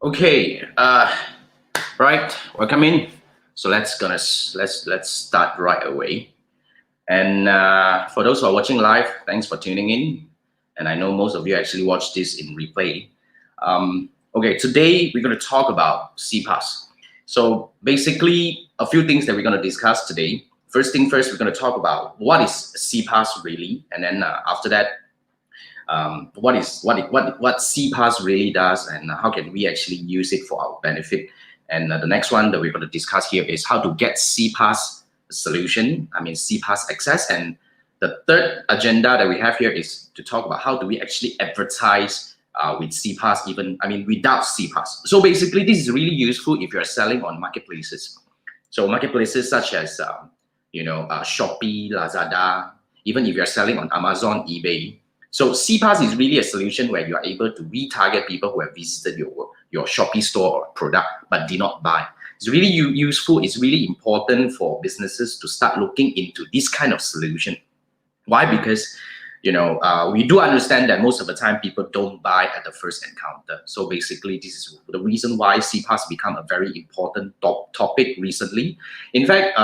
Okay, right, welcome in. So let's start right away. And for those who are watching live, thanks for tuning in. And I know most of you actually watch this in replay. Okay, today we're going to talk about CPAS. So basically, a few things that we're going to discuss today. First thing first, we're going to talk about what is CPAS really, and then after that, what CPAS really does, and how can we actually use it for our benefit. And the next one that we're going to discuss here is how to get CPAS solution, CPAS access. And the third agenda that we have here is to talk about how do we actually advertise with CPAS, without CPAS. So basically, this is really useful if you're selling on marketplaces. So marketplaces such as Shopee, Lazada, even if you're selling on Amazon, eBay. So CPAS is really a solution where you are able to retarget people who have visited your Shopee store or product but did not buy. It's really useful. It's really important for businesses to start looking into this kind of solution. Why? Because we do understand that most of the time people don't buy at the first encounter. So basically, this is the reason why CPAS become a very important topic recently. In fact,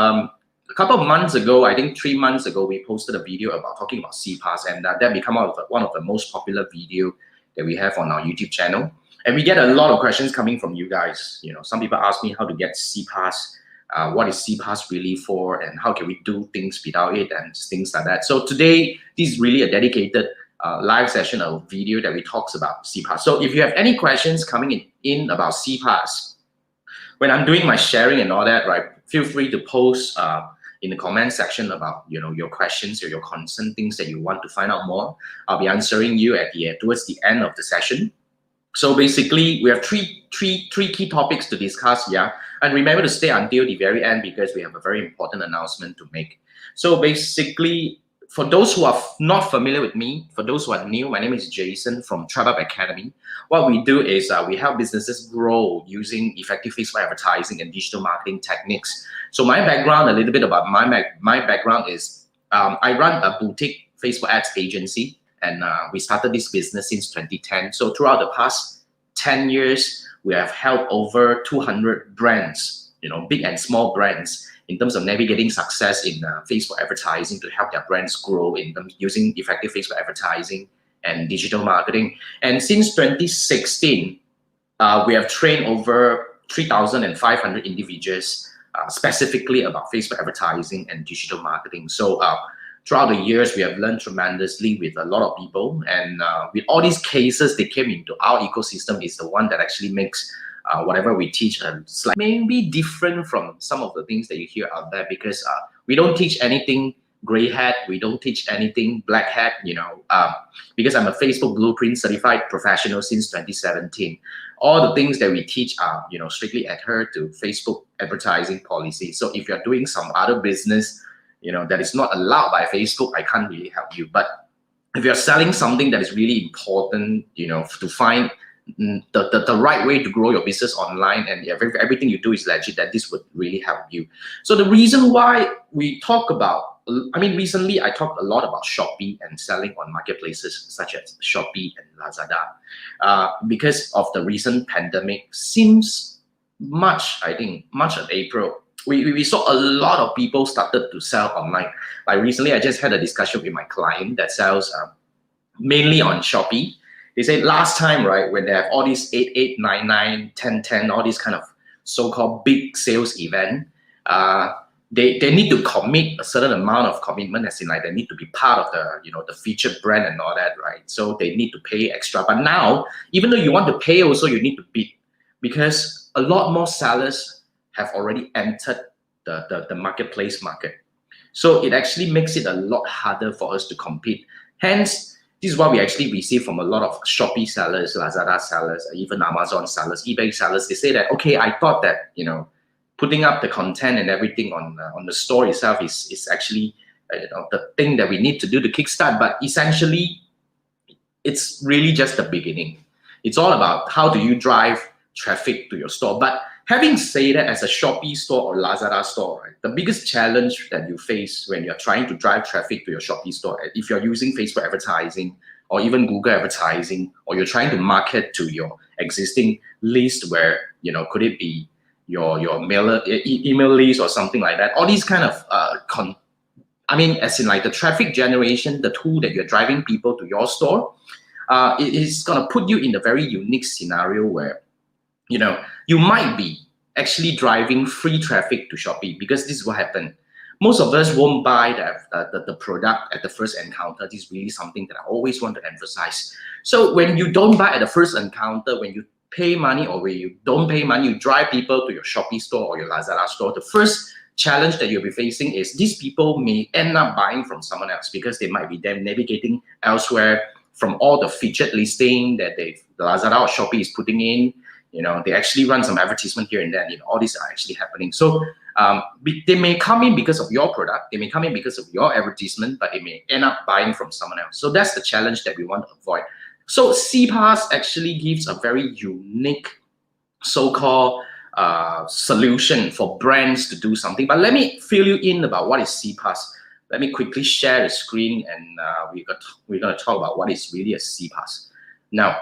a couple of months ago, I think 3 months ago, we posted a video about talking about CPAS, and that became one of the most popular video that we have on our YouTube channel. And we get a lot of questions coming from you guys. Some people ask me how to get CPAS, what is CPAS really for, and how can we do things without it, and things like that. So today, this is really a dedicated live session, a video that we talks about CPAS. So if you have any questions coming in about CPAS, when I'm doing my sharing and all that, right, feel free to post in the comment section about your questions or your concern, things that you want to find out more. I'll be answering you towards the end of the session. So basically, we have three key topics to discuss, yeah. And remember to stay until the very end because we have a very important announcement to make. So basically, for those who are not familiar with me, for those who are new, my name is Jason from TribeUp Academy. What we do is we help businesses grow using effective Facebook advertising and digital marketing techniques. So my background, a little bit about my background is I run a boutique Facebook ads agency, and we started this business since 2010. So throughout the past 10 years, we have helped over 200 brands, big and small brands, in terms of navigating success in Facebook advertising to help their brands grow in them using effective Facebook advertising and digital marketing. And since 2016, we have trained over 3,500 individuals specifically about Facebook advertising and digital marketing. So throughout the years, we have learned tremendously with a lot of people. And with all these cases, they came into our ecosystem is the one that actually makes whatever we teach maybe different from some of the things that you hear out there, because we don't teach anything gray hat, we don't teach anything black hat, because I'm a Facebook Blueprint certified professional since 2017. All the things that we teach are, strictly adhere to Facebook advertising policy. So if you're doing some other business, that is not allowed by Facebook, I can't really help you. But if you're selling something that is really important, to find the right way to grow your business online, and everything you do is legit, that this would really help you. So the reason why we talk about, recently I talked a lot about Shopee and selling on marketplaces such as Shopee and Lazada, because of the recent pandemic. Since March of April, we saw a lot of people started to sell online. Like recently, I just had a discussion with my client that sells mainly on Shopee. They said last time, right, when they have all these 8899, 1010, all these kind of so-called big sales event, they need to commit a certain amount of commitment, as in like they need to be part of the the featured brand and all that, right? So they need to pay extra. But now, even though you want to pay, also you need to bid, because a lot more sellers have already entered the marketplace market. So it actually makes it a lot harder for us to compete. Hence, this is what we actually receive from a lot of Shopee sellers, Lazada sellers, even Amazon sellers, eBay sellers. They say that, okay, I thought that putting up the content and everything on the store itself is actually the thing that we need to do to kickstart. But essentially, it's really just the beginning. It's all about how do you drive traffic to your store. But having said that, as a Shopee store or Lazada store, right, the biggest challenge that you face when you're trying to drive traffic to your Shopee store, if you're using Facebook advertising or even Google advertising, or you're trying to market to your existing list where, could it be your mailer, email list or something like that. All these kind of, as in like the traffic generation, the tool that you're driving people to your store, it is gonna put you in a very unique scenario where, you might be actually driving free traffic to Shopee, because this is what happened. Most of us won't buy the product at the first encounter. This is really something that I always want to emphasize. So when you don't buy at the first encounter, when you pay money or when you don't pay money, you drive people to your Shopee store or your Lazada store, the first challenge that you'll be facing is these people may end up buying from someone else, because they might be then navigating elsewhere from all the featured listing that the Lazada or Shopee is putting in. They actually run some advertisement here and there, and all these are actually happening. So they may come in because of your product, they may come in because of your advertisement, but they may end up buying from someone else. So that's the challenge that we want to avoid. So CPAS actually gives a very unique so-called solution for brands to do something. But let me fill you in about what is CPAS. Let me quickly share the screen, and we're going to talk about what is really a CPAS. Now,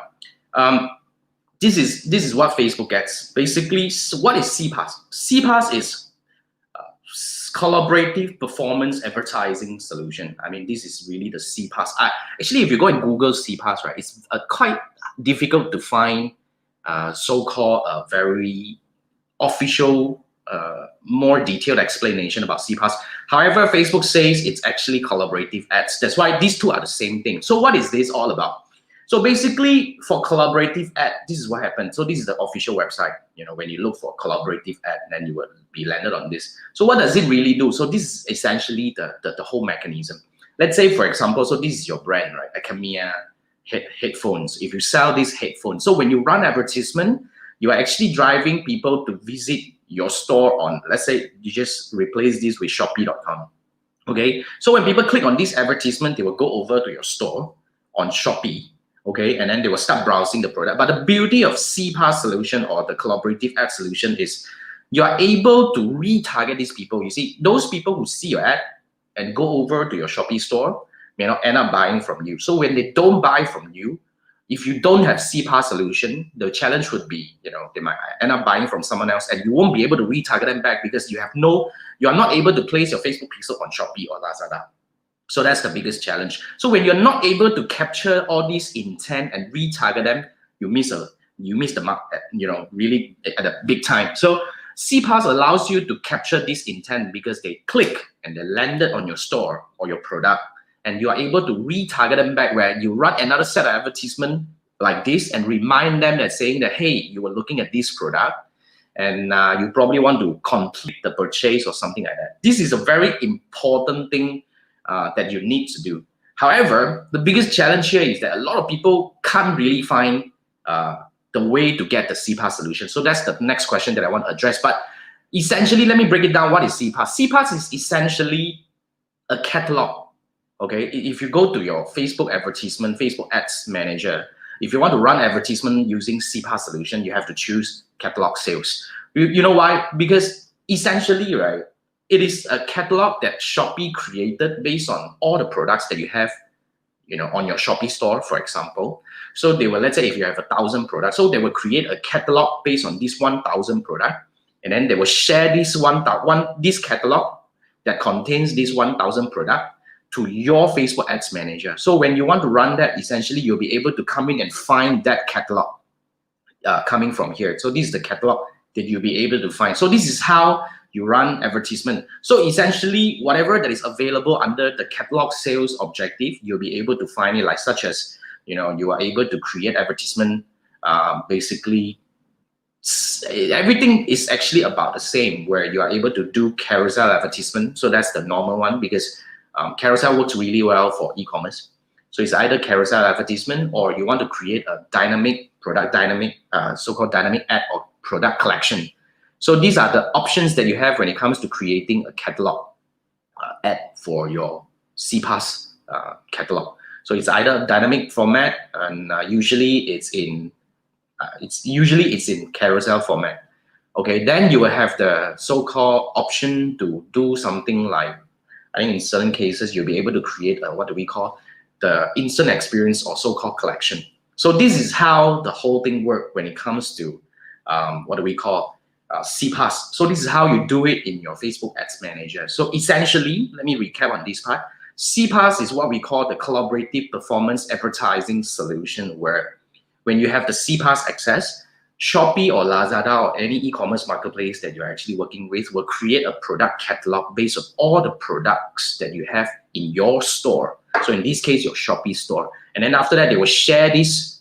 this is what Facebook gets. Basically, what is CPAS? CPAS is collaborative performance advertising solution. This is really the CPAS. Actually, if you go and Google CPAS, right, it's quite difficult to find so-called a very official, more detailed explanation about CPAS. However, Facebook says it's actually collaborative ads. That's why these two are the same thing. So what is this all about? So basically, for collaborative ad, this is what happened. So this is the official website. When you look for collaborative ad, then you will be landed on this. So what does it really do? So this is essentially the whole mechanism. Let's say, for example, so this is your brand, right? Academia headphones. If you sell these headphones, so when you run advertisement, you are actually driving people to visit your store on, let's say you just replace this with Shopee.com. Okay, so when people click on this advertisement, they will go over to your store on Shopee. Okay, and then they will start browsing the product. But the beauty of CPAS solution or the collaborative ad solution is you are able to retarget these people. You see, those people who see your ad and go over to your Shopee store may not end up buying from you. So when they don't buy from you, if you don't have CPAS solution, the challenge would be, they might end up buying from someone else, and you won't be able to retarget them back because you are not able to place your Facebook pixel on Shopee or Lazada. So that's the biggest challenge. So when you're not able to capture all these intent and retarget them, you miss the mark, really at a big time. So CPAS allows you to capture this intent because they click and they landed on your store or your product, and you are able to retarget them back, where you run another set of advertisement like this and remind them that saying that, hey, you were looking at this product and you probably want to complete the purchase or something like that. This is a very important thing that you need to do. However, the biggest challenge here is that a lot of people can't really find the way to get the CPAS solution. So that's the next question that I want to address. But essentially, let me break it down. What is CPAS? CPAS is essentially a catalog. Okay, if you go to your Facebook advertisement, Facebook Ads Manager, if you want to run advertisement using CPAS solution, you have to choose catalog sales. You know why? Because essentially, right, it is a catalog that Shopee created based on all the products that you have, on your Shopee store, for example. So they will, let's say if you have 1,000 products, so they will create a catalog based on this 1,000 product, and then they will share this this catalog that contains this 1,000 product to your Facebook Ads Manager. So when you want to run that, essentially you'll be able to come in and find that catalog coming from here. So this is the catalog that you'll be able to find. So this is how you run advertisement. So essentially, whatever that is available under the catalog sales objective, you'll be able to find it, like such as, you are able to create advertisement. Basically, everything is actually about the same, where you are able to do carousel advertisement. So that's the normal one, because carousel works really well for e-commerce. So it's either carousel advertisement, or you want to create a so-called dynamic ad or product collection. So these are the options that you have when it comes to creating a catalog ad for your CPAS catalog. So it's either a dynamic format, and usually it's in carousel format. Okay, then you will have the so-called option to do something like, I think in certain cases you'll be able to create what do we call the instant experience or so-called collection. So this is how the whole thing works when it comes to what do we call CPAS. So this is how you do it in your Facebook Ads Manager. So essentially, let me recap on this part. CPAS is what we call the collaborative performance advertising solution, where when you have the CPAS access, Shopee or Lazada or any e-commerce marketplace that you're actually working with will create a product catalog based on all the products that you have in your store. So in this case, your Shopee store. And then after that, they will share this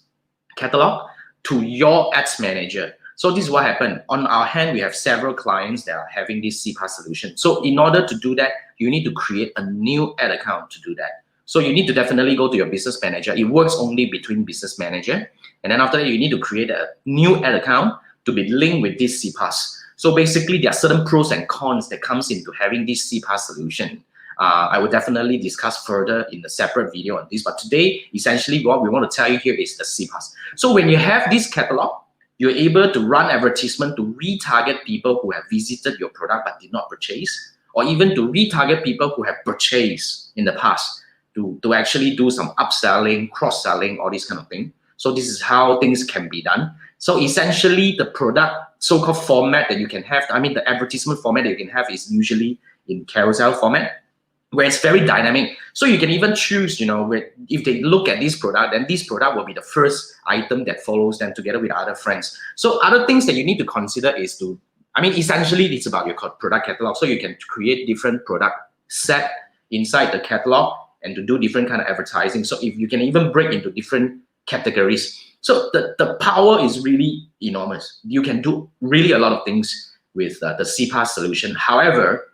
catalog to your ads manager. So this is what happened. On our hand, we have several clients that are having this CPAS solution. So in order to do that, you need to create a new ad account to do that. So you need to definitely go to your business manager. It works only between business manager. And then after that, you need to create a new ad account to be linked with this CPAS. So basically, there are certain pros and cons that comes into having this CPAS solution. I will definitely discuss further in a separate video on this. But today, essentially, what we want to tell you here is the CPAS. So when you have this catalog, you're able to run advertisement to retarget people who have visited your product but did not purchase, or even to retarget people who have purchased in the past to actually do some upselling, cross-selling, all this kind of thing. So this is how things can be done. So essentially, the product so-called format that you can have, I mean, the advertisement format that you can have is usually in carousel format, where it's very dynamic. So you can even choose, you know, if they look at this product, then this product will be the first item that follows them together with other friends. So other things that you need to consider is to, I mean, essentially it's about your product catalog. So you can create different product set inside the catalog and to do different kind of advertising. So if you can even break into different categories. So the power is really enormous. You can do really a lot of things with the CPAS solution. However,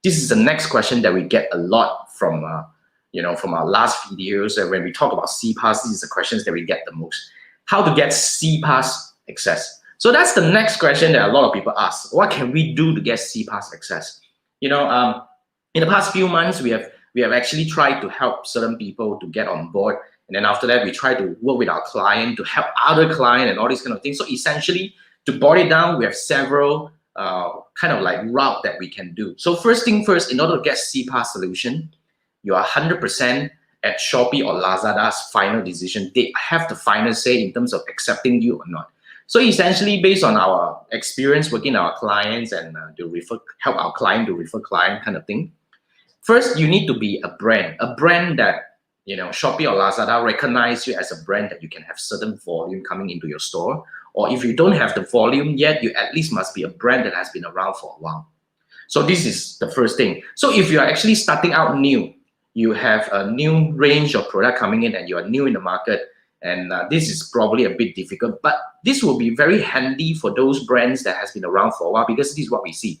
this is the next question that we get a lot from, from our last videos. And when we talk about CPAS, these are the questions that we get the most. How to get CPAS access? So that's the next question that a lot of people ask. What can we do to get CPAS access? In the past few months, we have actually tried to help certain people to get on board. And then after that, we try to work with our client to help other client and all these kind of things. So essentially, to boil it down, we have several kind of like route that we can do. So first thing first, in order to get CPAS solution, you are 100% at Shopee or Lazada's final decision. They have the final say in terms of accepting you or not. So essentially, based on our experience working with our clients and help our client to refer client kind of thing. First, you need to be a brand that Shopee or Lazada recognize you as a brand that you can have certain volume coming into your store. Or if you don't have the volume yet, you at least must be a brand that has been around for a while. So this is the first thing. So if you're actually starting out new, you have a new range of product coming in and you are new in the market, and this is probably a bit difficult, but this will be very handy for those brands that has been around for a while, because this is what we see.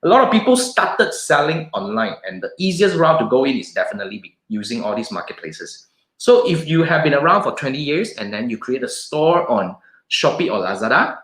A lot of people started selling online, and the easiest route to go in is definitely using all these marketplaces. So if you have been around for 20 years and then you create a store on Shopee or Lazada,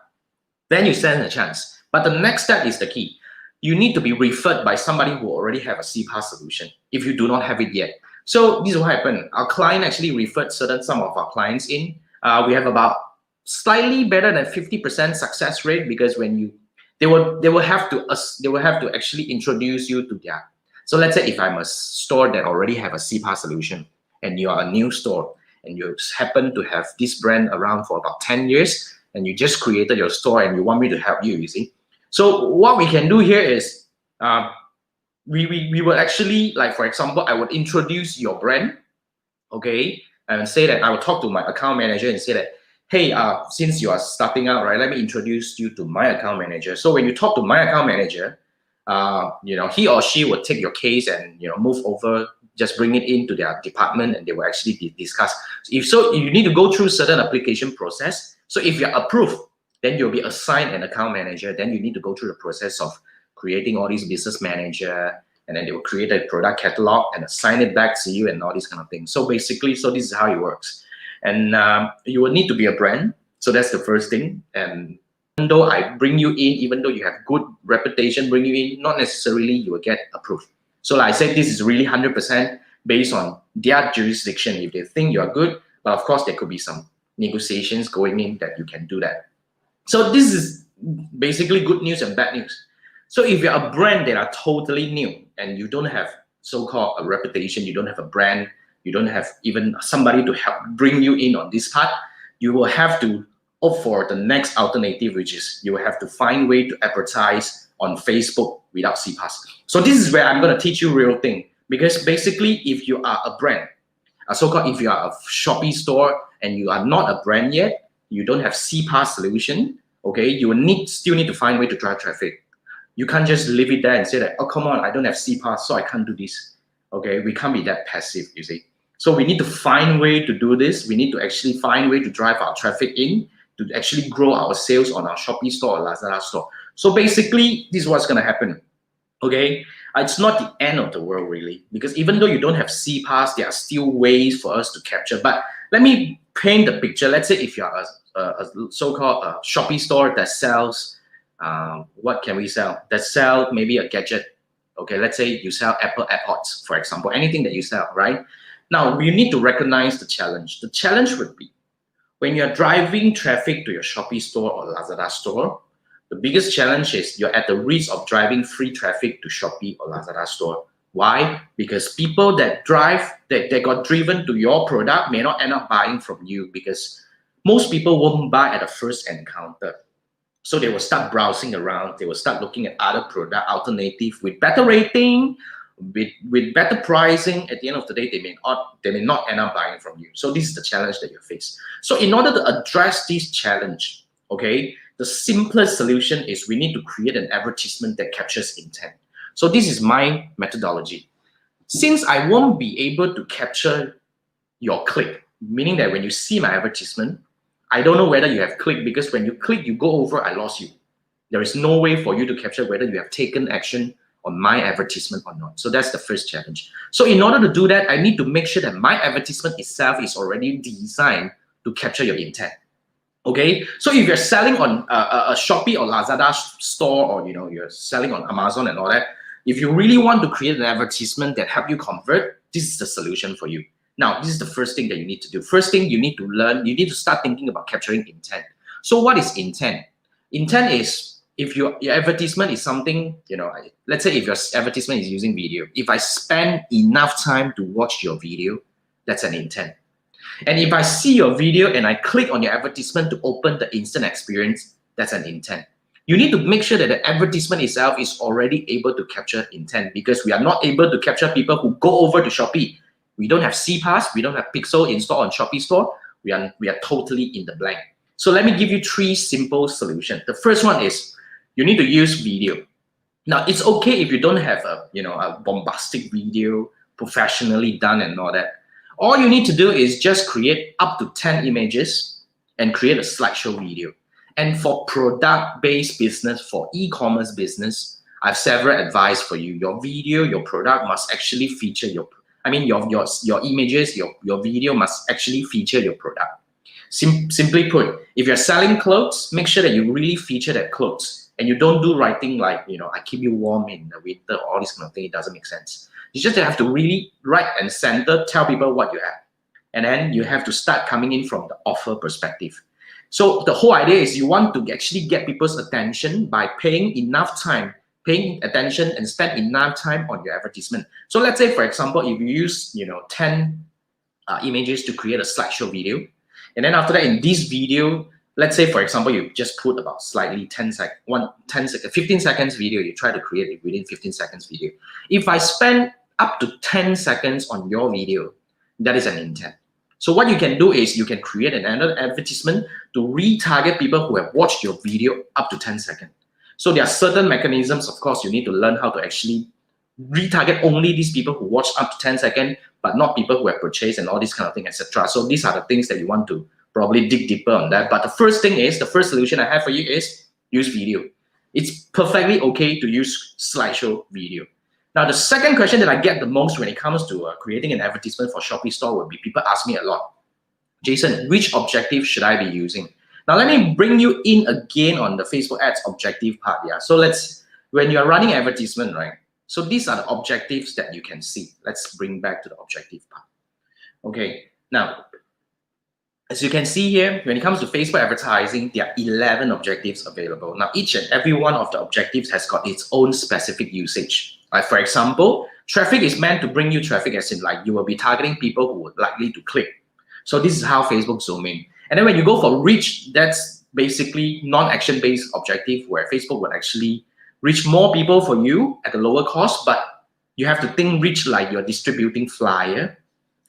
then you stand a chance. But the next step is the key. You need to be referred by somebody who already have a CPAS solution if you do not have it yet. So this is what happened. Our client actually referred some of our clients in. We have about slightly better than 50% success rate, because when they will have to actually introduce you to their. So let's say if I'm a store that already have a CPAS solution and you are a new store and you happen to have this brand around for about 10 years and you just created your store and you want me to help you, you see. So what we can do here is we will actually, like for example, I would introduce your brand, okay, and say that I will talk to my account manager and say that, hey, since you are starting out, right, let me introduce you to my account manager. So when you talk to my account manager, he or she will take your case and move over, just bring it into their department, and they will actually discuss. If so, you need to go through certain application process. So if you're approved, then you'll be assigned an account manager. Then you need to go through the process of creating all these business manager, and then they will create a product catalog and assign it back to you and all these kind of things. So basically, this is how it works. And you will need to be a brand. So that's the first thing. And even though I bring you in, even though you have good reputation, bring you in, not necessarily you will get approved. So like I said, this is really 100% based on their jurisdiction. If they think you are good, but of course there could be some negotiations going in that you can do that. So this is basically good news and bad news. So if you're a brand that are totally new and you don't have so-called a reputation, you don't have a brand, you don't have even somebody to help bring you in on this part, you will have to opt for the next alternative, which is you will have to find way to advertise on Facebook without CPAS. So this is where I'm going to teach you real thing, because basically if you are a brand, so-called if you are a Shopee store and you are not a brand yet, you don't have CPAS solution, okay, you will still need to find way to drive traffic. You can't just leave it there and say that, oh, come on, I don't have CPAS, so I can't do this. Okay, we can't be that passive, you see. So we need to find way to do this. We need to actually find way to drive our traffic in, to actually grow our sales on our Shopee store or Lazada store. So basically, this is what's going to happen. Okay, it's not the end of the world really, because even though you don't have CPAS, there are still ways for us to capture. But let me paint the picture. Let's say if you're a so-called Shopee store that sells, what can we sell? That sell maybe a gadget. Okay, let's say you sell Apple AirPods, for example, anything that you sell, right? Now, you need to recognize the challenge. The challenge would be when you're driving traffic to your Shopee store or Lazada store, the biggest challenge is you're at the risk of driving free traffic to Shopee or Lazada store. Why? Because people that got driven to your product may not end up buying from you, because most people won't buy at the first encounter. So they will start browsing around. They will start looking at other product alternative with better rating, with better pricing. At the end of the day, they may not end up buying from you. So this is the challenge that you face. So in order to address this challenge, okay, the simplest solution is we need to create an advertisement that captures intent. So this is my methodology. Since I won't be able to capture your click, meaning that when you see my advertisement, I don't know whether you have clicked, because when you click, you go over, I lost you. There is no way for you to capture whether you have taken action on my advertisement or not. So that's the first challenge. So in order to do that, I need to make sure that my advertisement itself is already designed to capture your intent. Okay, so if you're selling on a Shopee or Lazada store, or you're selling on Amazon and all that, if you really want to create an advertisement that help you convert, this is the solution for you. Now, this is the first thing that you need to do. First thing you need to learn, you need to start thinking about capturing intent. So what is intent? Intent is if your advertisement is something, let's say if your advertisement is using video, if I spend enough time to watch your video, that's an intent. And if I see your video and I click on your advertisement to open the instant experience, that's an intent. You need to make sure that the advertisement itself is already able to capture intent, because we are not able to capture people who go over to Shopee. We don't have CPAS, we don't have Pixel installed on Shopee store. We are totally in the blank. So let me give you 3 simple solutions. The first one is you need to use video. Now, it's okay if you don't have a bombastic video, professionally done and all that. All you need to do is just create up to 10 images and create a slideshow video. And for product-based business, for e-commerce business, I have several advice for you. Your video, your product must actually feature your images, your video must actually feature your product. Simply put, if you're selling clothes, make sure that you really feature that clothes, and you don't do writing like, I keep you warm in the winter, all this kind of thing. It doesn't make sense. You just have to really right and center, tell people what you have. And then you have to start coming in from the offer perspective. So the whole idea is you want to actually get people's attention by paying attention and spend enough time on your advertisement. So let's say, for example, if you use 10 images to create a slideshow video, and then after that in this video, let's say, for example, you just put about slightly 15 seconds video, you try to create it within 15 seconds video. If I spend up to 10 seconds on your video, that is an intent. So what you can do is you can create another advertisement to retarget people who have watched your video up to 10 seconds. So there are certain mechanisms, of course, you need to learn how to actually retarget only these people who watch up to 10 seconds, but not people who have purchased and all this kind of thing, etc. So these are the things that you want to probably dig deeper on that. But the first solution I have for you is use video. It's perfectly okay to use slideshow video. Now, the second question that I get the most when it comes to creating an advertisement for Shopee store would be people ask me a lot, Jason, which objective should I be using? Now, let me bring you in again on the Facebook ads objective part. Yeah. So when you're running advertisement, right? So these are the objectives that you can see. Let's bring back to the objective part. Okay. Now, as you can see here, when it comes to Facebook advertising, there are 11 objectives available. Now, each and every one of the objectives has got its own specific usage. Like for example, Traffic is meant to bring you traffic, as in like you will be targeting people who would likely to click. So this is how Facebook zoom in. And then when you go for reach, that's basically non-action based objective where Facebook would actually reach more people for you at a lower cost, but you have to think reach like you're distributing flyer,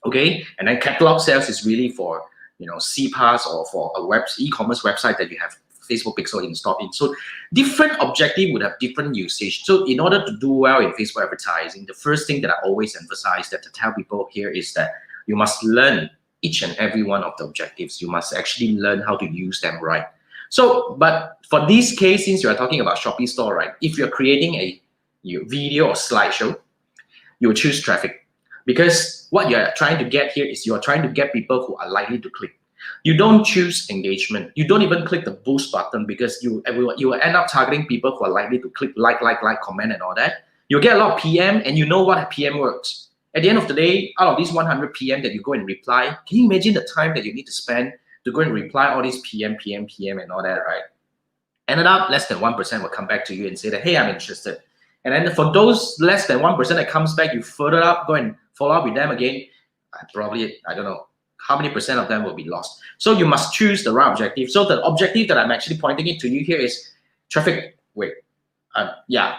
okay? And then catalog sales is really for, you know, CPAS or for a e-commerce website that you have Facebook pixel installed in. So different objective would have different usage. So in order to do well in Facebook advertising, the first thing that I always emphasize that to tell people here is that you must learn each and every one of the objectives. You must actually learn how to use them right. So, but for this case, since you are talking about Shopee store, right? If you're creating a video or slideshow, you will choose traffic, because what you're trying to get here is you're trying to get people who are likely to click. You don't choose engagement. You don't even click the boost button, because you will end up targeting people who are likely to click like, comment and all that. You'll get a lot of PM, and you know what PM works. At the end of the day, out of these 100 PM that you go and reply, can you imagine the time that you need to spend to go and reply all these PM and all that, right? Ended up less than 1% will come back to you and say that, hey, I'm interested. And then for those less than 1% that comes back, you further up, go and follow up with them again. Probably, I don't know how many percent of them will be lost. So you must choose the right objective. So the objective that I'm actually pointing it to you here is traffic.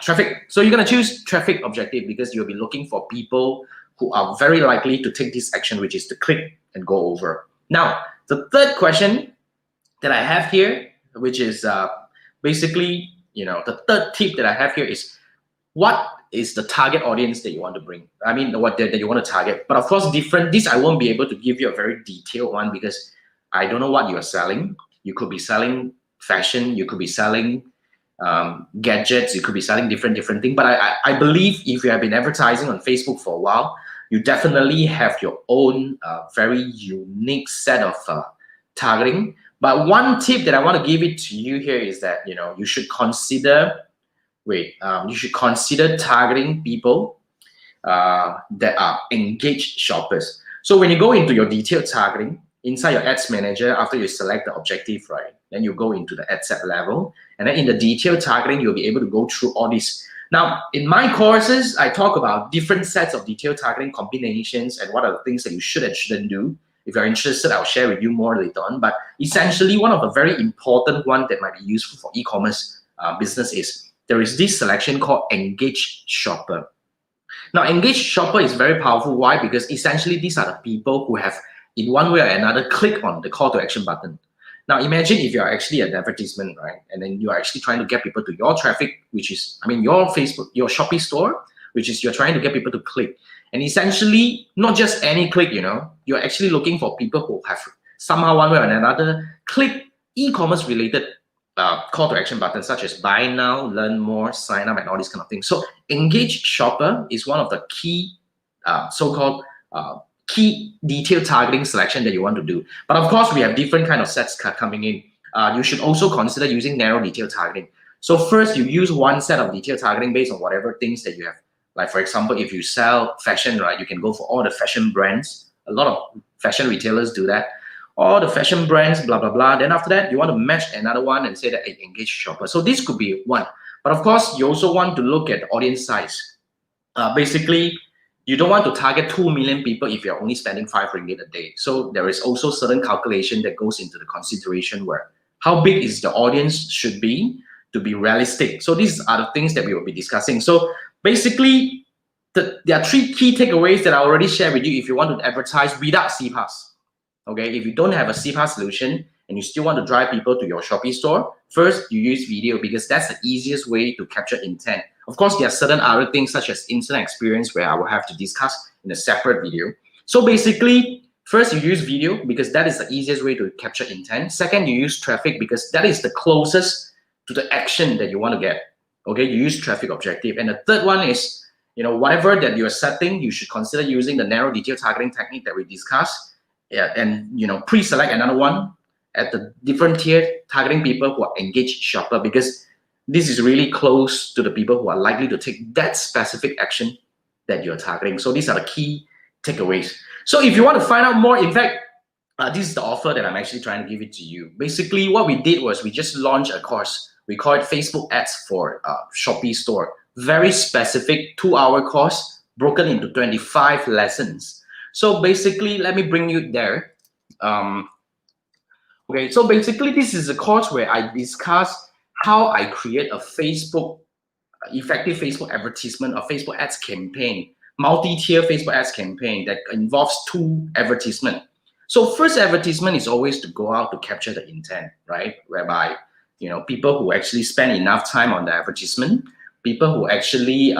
Traffic. So you're gonna choose traffic objective because you'll be looking for people who are very likely to take this action, which is to click and go over. Now, the third question that I have here, which is basically, you know, the third tip that I have here is, what is the target audience that you want to bring? I mean, what that you want to target. But of course, this I won't be able to give you a very detailed one because I don't know what you are selling. You could be selling fashion, you could be selling gadgets, you could be selling different things. But I believe if you have been advertising on Facebook for a while, you definitely have your own very unique set of targeting. But one tip that I want to give it to you here is that, you know, you should consider you should consider targeting people that are engaged shoppers. So when you go into your detailed targeting inside your ads manager, after you select the objective, right, then you go into the ad set level, and then in the detailed targeting, you'll be able to go through all this. Now, in my courses, I talk about different sets of detailed targeting combinations and what are the things that you should and shouldn't do. If you're interested, I'll share with you more later on. But essentially, one of the very important one that might be useful for e-commerce business is there is this selection called engaged shopper. Now, engaged shopper is very powerful. Why? Because essentially these are the people who have, in one way or another, click on the call to action button. Now, imagine if you're actually an advertisement, right? And then you're actually trying to get people to your traffic, which is, I mean, your Facebook, your Shopee store, which is you're trying to get people to click. And essentially, not just any click, you know, you're actually looking for people who have somehow, one way or another, click e-commerce related call to action buttons such as buy now, learn more, sign up, and all these kind of things. So engaged shopper is one of the key so-called key detailed targeting selection that you want to do. But of course, we have different kind of sets coming in. You should also consider using narrow detailed targeting. So first, you use one set of detailed targeting based on whatever things that you have. Like for example, if you sell fashion, right, you can go for all the fashion brands. A lot of fashion retailers do that. All the fashion brands, blah, blah, blah. Then after that, you want to match another one and say that engaged shopper. So this could be one. But of course, you also want to look at the audience size. Basically, you don't want to target 2 million people if you're only spending 5 ringgit a day. So there is also certain calculation that goes into the consideration where how big is the audience should be to be realistic. So these are the things that we will be discussing. So basically, there are 3 key takeaways that I already shared with you if you want to advertise without CPAS. Okay, if you don't have a CPAS solution and you still want to drive people to your Shopee store, first you use video because that's the easiest way to capture intent. Of course, there are certain other things such as instant experience where I will have to discuss in a separate video. So basically, first you use video because that is the easiest way to capture intent. Second, you use traffic because that is the closest to the action that you want to get. Okay, you use traffic objective. And the third one is, you know, whatever that you're setting, you should consider using the narrow detail targeting technique that we discussed. Yeah, and you know, pre-select another one at the different tier, targeting people who are engaged shopper because this is really close to the people who are likely to take that specific action that you're targeting. So these are the key takeaways. So if you want to find out more, in fact, this is the offer that I'm actually trying to give it to you. Basically, what we did was we just launched a course. We call it Facebook Ads for Shopee Store. Very specific 2-hour course, broken into 25 lessons. So basically, let me bring you there. Okay, so basically this is a course where I discuss how I create a effective Facebook advertisement or Facebook ads campaign, multi-tier Facebook ads campaign that involves 2 advertisements. So first advertisement is always to go out to capture the intent, right? Whereby, people who actually spend enough time on the advertisement, people who actually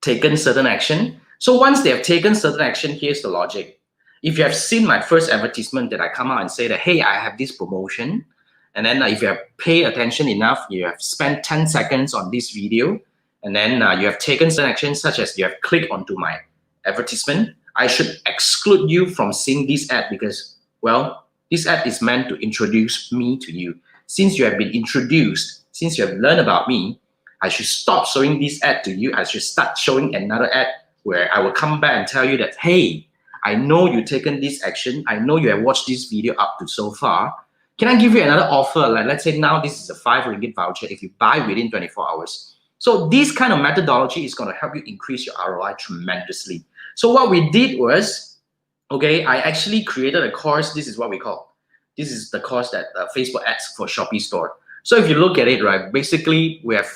taken certain action. So once they have taken certain action, here's the logic. If you have seen my first advertisement that I come out and say that, hey, I have this promotion, and then if you have paid attention enough, you have spent 10 seconds on this video, and then you have taken certain actions such as you have clicked onto my advertisement, I should exclude you from seeing this ad because, well, this ad is meant to introduce me to you. Since you have been introduced, since you have learned about me, I should stop showing this ad to you. I should start showing another ad where I will come back and tell you that, hey, I know you've taken this action. I know you have watched this video up to so far. Can I give you another offer? Like, let's say now this is a 5 ringgit voucher if you buy within 24 hours. So this kind of methodology is going to help you increase your ROI tremendously. So what we did was, okay, I actually created a course. This is what we call. This is the course that Facebook ads for Shopee store. So if you look at it, right, basically we have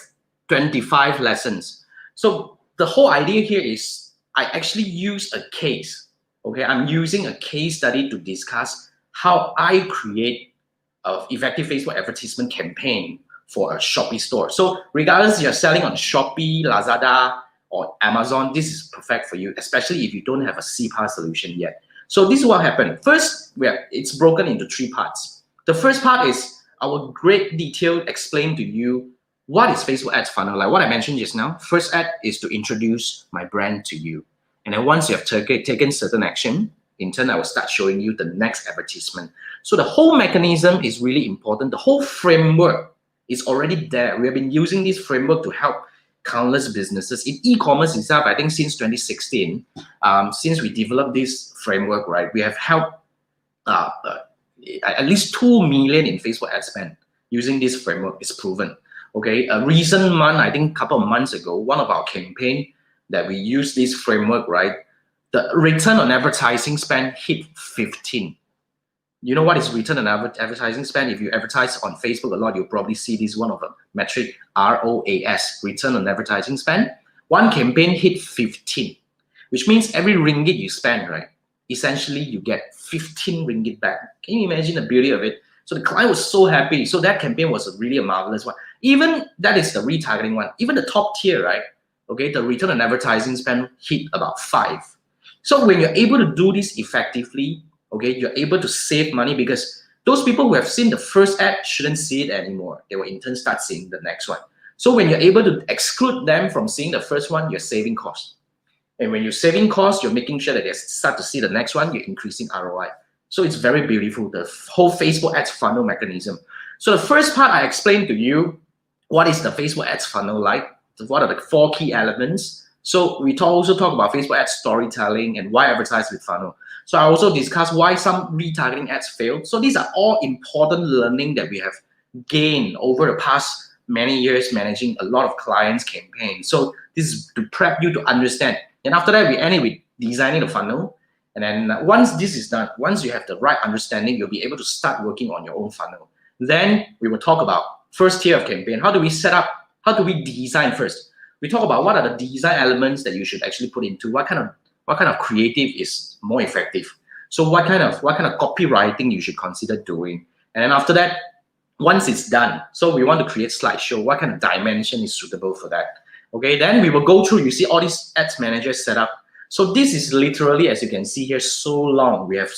25 lessons. So the whole idea here is I actually use a case. Okay, I'm using a case study to discuss how I create an effective Facebook advertisement campaign for a Shopee store. So regardless you're selling on Shopee, Lazada, or Amazon, this is perfect for you, especially if you don't have a CPAS solution yet. So this is what happened. First, it's broken into 3 parts. The first part is I will great detail explain to you what is Facebook ads funnel. Like what I mentioned just now, first ad is to introduce my brand to you. And then once you have taken certain action, in turn, I will start showing you the next advertisement. So the whole mechanism is really important. The whole framework is already there. We have been using this framework to help countless businesses. In e-commerce itself, I think since 2016, since we developed this framework, right, we have helped at least 2 million in Facebook ad spend using this framework. Is proven. Okay, a recent month, I think a couple of months ago, one of our campaign that we use this framework, right? The return on advertising spend hit 15. You know what is return on advertising spend? If you advertise on Facebook a lot, you'll probably see this one of the metric, ROAS, return on advertising spend. One campaign hit 15, which means every ringgit you spend, right? Essentially, you get 15 ringgit back. Can you imagine the beauty of it? So the client was so happy. So that campaign was really a marvelous one. Even that is the retargeting one. Even the top tier, right? Okay, the return on advertising spend hit about 5. So when you're able to do this effectively, okay, you're able to save money because those people who have seen the first ad shouldn't see it anymore. They will in turn start seeing the next one. So when you're able to exclude them from seeing the first one, you're saving costs. And when you're saving costs, you're making sure that they start to see the next one, you're increasing ROI. So it's very beautiful, the whole Facebook ads funnel mechanism. So the first part I explained to you, what is the Facebook ads funnel like? What are the 4 key elements? So we also talk about Facebook ads storytelling and why advertise with funnel. So I also discuss why some retargeting ads fail. So these are all important learning that we have gained over the past many years managing a lot of clients' campaigns. So this is to prep you to understand. And after that, we end it with designing the funnel. And then once this is done, once you have the right understanding, you'll be able to start working on your own funnel. Then we will talk about first tier of campaign. How do we set up? How do we design first? We talk about what are the design elements that you should actually put into what kind of creative is more effective. So what kind of copywriting you should consider doing. And then after that, once it's done, so we want to create slideshow, what kind of dimension is suitable for that. Okay, then we will go through, you see all these ads managers set up. So this is literally, as you can see here, so long. We have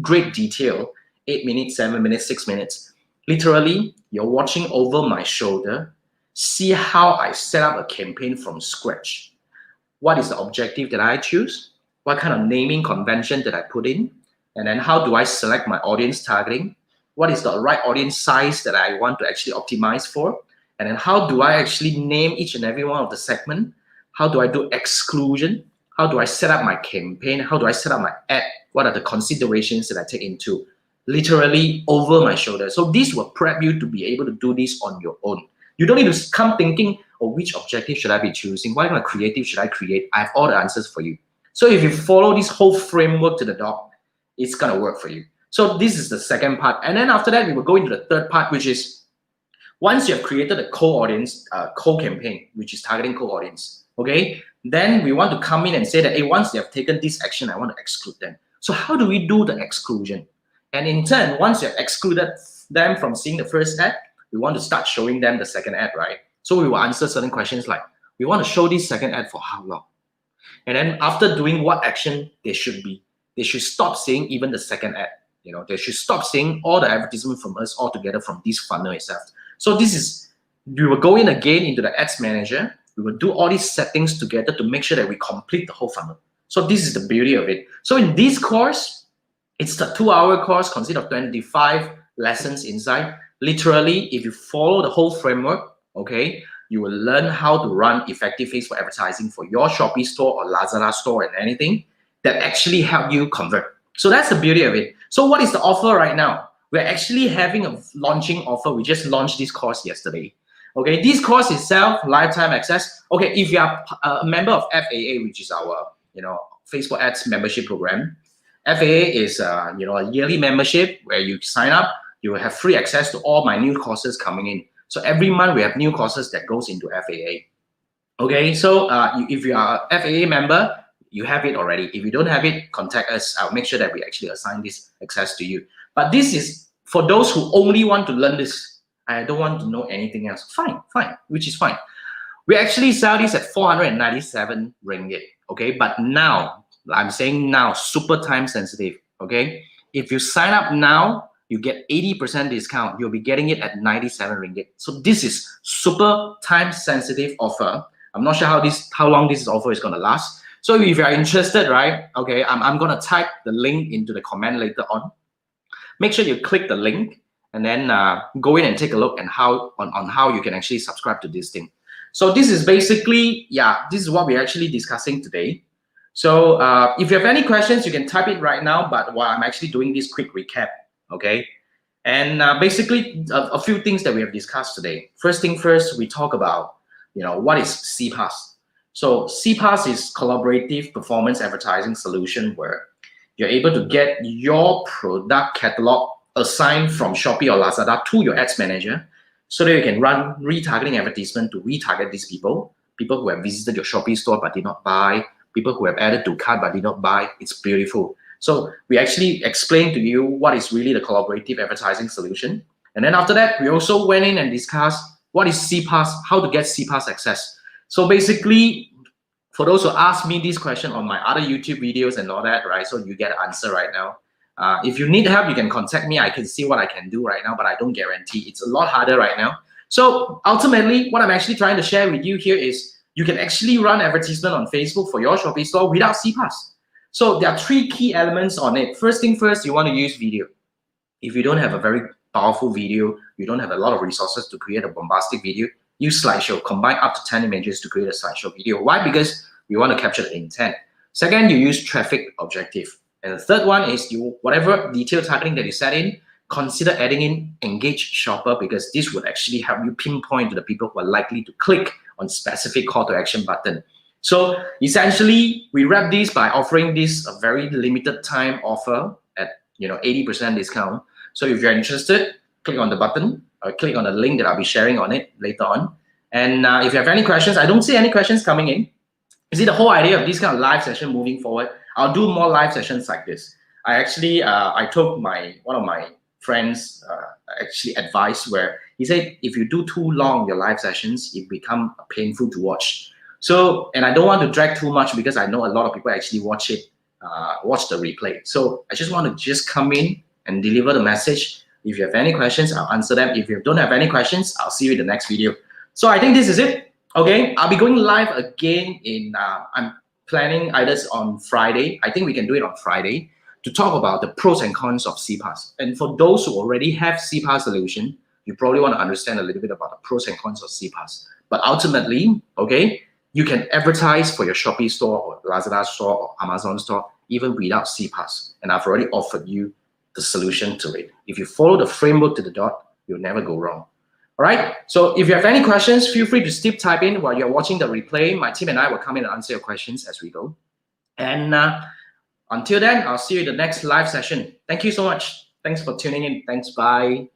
great detail, 8 minutes, 7 minutes, 6 minutes. Literally, you're watching over my shoulder. See how I set up a campaign from scratch. What is the objective that I choose? What kind of naming convention that I put in? And then how do I select my audience targeting? What is the right audience size that I want to actually optimize for? And then how do I actually name each and every one of the segment? How do I do exclusion? How do I set up my campaign? How do I set up my ad? What are the considerations that I take into? Literally over my shoulder. So this will prep you to be able to do this on your own. You don't need to come thinking, oh, which objective should I be choosing? What kind of creative should I create? I have all the answers for you. So if you follow this whole framework to the dot, it's gonna work for you. So this is the second part. And then after that, we will go into the third part, which is once you have created a co-audience, co-campaign, which is targeting co-audience, okay? Then we want to come in and say that, hey, once they have taken this action, I want to exclude them. So how do we do the exclusion? And in turn, once you have excluded them from seeing the first ad, we want to start showing them the second ad, right? So we will answer certain questions like, we want to show this second ad for how long? And then after doing what action they should stop seeing even the second ad. You know, they should stop seeing all the advertisement from us altogether from this funnel itself. So this is, we will go in again into the ads manager. We will do all these settings together to make sure that we complete the whole funnel. So this is the beauty of it. So in this course, it's the 2-hour course, consists of 25 lessons inside. Literally, if you follow the whole framework, okay, you will learn how to run effective Facebook advertising for your Shopee store or Lazada store and anything that actually help you convert. So that's the beauty of it. So what is the offer right now? We're actually having a launching offer. We just launched this course yesterday. Okay, this course itself, lifetime access. Okay, if you are a member of FAA, which is our Facebook ads membership program, FAA is a yearly membership where you sign up, you will have free access to all my new courses coming in. So every month we have new courses that goes into FAA. Okay, so if you are a FAA member, you have it already. If you don't have it, contact us. I'll make sure that we actually assign this access to you. But this is for those who only want to learn this. I don't want to know anything else. Fine, which is fine. We actually sell this at 497 ringgit. Okay, but now, I'm saying now, super time sensitive. Okay, if you sign up now, you get 80% discount. You'll be getting it at 97 ringgit. So this is super time sensitive offer. I'm not sure how long this offer is gonna last. So if you're interested, right? Okay, I'm gonna type the link into the comment later on. Make sure you click the link and then go in and take a look and on how you can actually subscribe to this thing. So this is basically, this is what we're actually discussing today. So if you have any questions, you can type it right now, but while I'm actually doing this quick recap, okay? And basically a few things that we have discussed today. First thing first, we talk about, what is CPAS? So CPAS is collaborative performance advertising solution where you're able to get your product catalog assigned from Shopee or Lazada to your ads manager so that you can run retargeting advertisement to retarget these people who have visited your Shopee store but did not buy, people who have added to cart but did not buy. It's beautiful. So we actually explained to you what is really the collaborative advertising solution. And then after that, we also went in and discussed what is CPAS, how to get CPAS access. So basically, for those who ask me this question on my other YouTube videos and all that, right? So you get an answer right now. If you need help, you can contact me. I can see what I can do right now, but I don't guarantee. It's a lot harder right now. So ultimately, what I'm actually trying to share with you here is you can actually run advertisement on Facebook for your Shopee store without CPAS. So there are 3 key elements on it. First thing first, you want to use video. If you don't have a very powerful video, you don't have a lot of resources to create a bombastic video, use slideshow. Combine up to 10 images to create a slideshow video. Why? Because we want to capture the intent. Second, you use traffic objective. And the third one is whatever detailed targeting that you set in, consider adding in engaged shopper because this would actually help you pinpoint to the people who are likely to click on specific call to action button. So essentially, we wrap this by offering this a very limited time offer at 80% discount. So if you're interested, click on the button or click on the link that I'll be sharing on it later on. And if you have any questions, I don't see any questions coming in. You see the whole idea of this kind of live session moving forward. I'll do more live sessions like this. I actually, I took one of my friends actually advice where he said, if you do too long your live sessions, it become painful to watch. So, and I don't want to drag too much because I know a lot of people actually watch the replay. So I just want to just come in and deliver the message. If you have any questions, I'll answer them. If you don't have any questions, I'll see you in the next video. So I think this is it. Okay, I'll be going live again I'm planning either on Friday. I think we can do it on Friday to talk about the pros and cons of CPAS. And for those who already have CPAS solution, you probably want to understand a little bit about the pros and cons of CPAS. But ultimately, okay, you can advertise for your Shopee store or Lazada store or Amazon store even without CPAS. And I've already offered you the solution to it. If you follow the framework to the dot, you'll never go wrong. All right. So if you have any questions, feel free to still type in while you're watching the replay. My team and I will come in and answer your questions as we go. And until then, I'll see you in the next live session. Thank you so much. Thanks for tuning in. Thanks. Bye.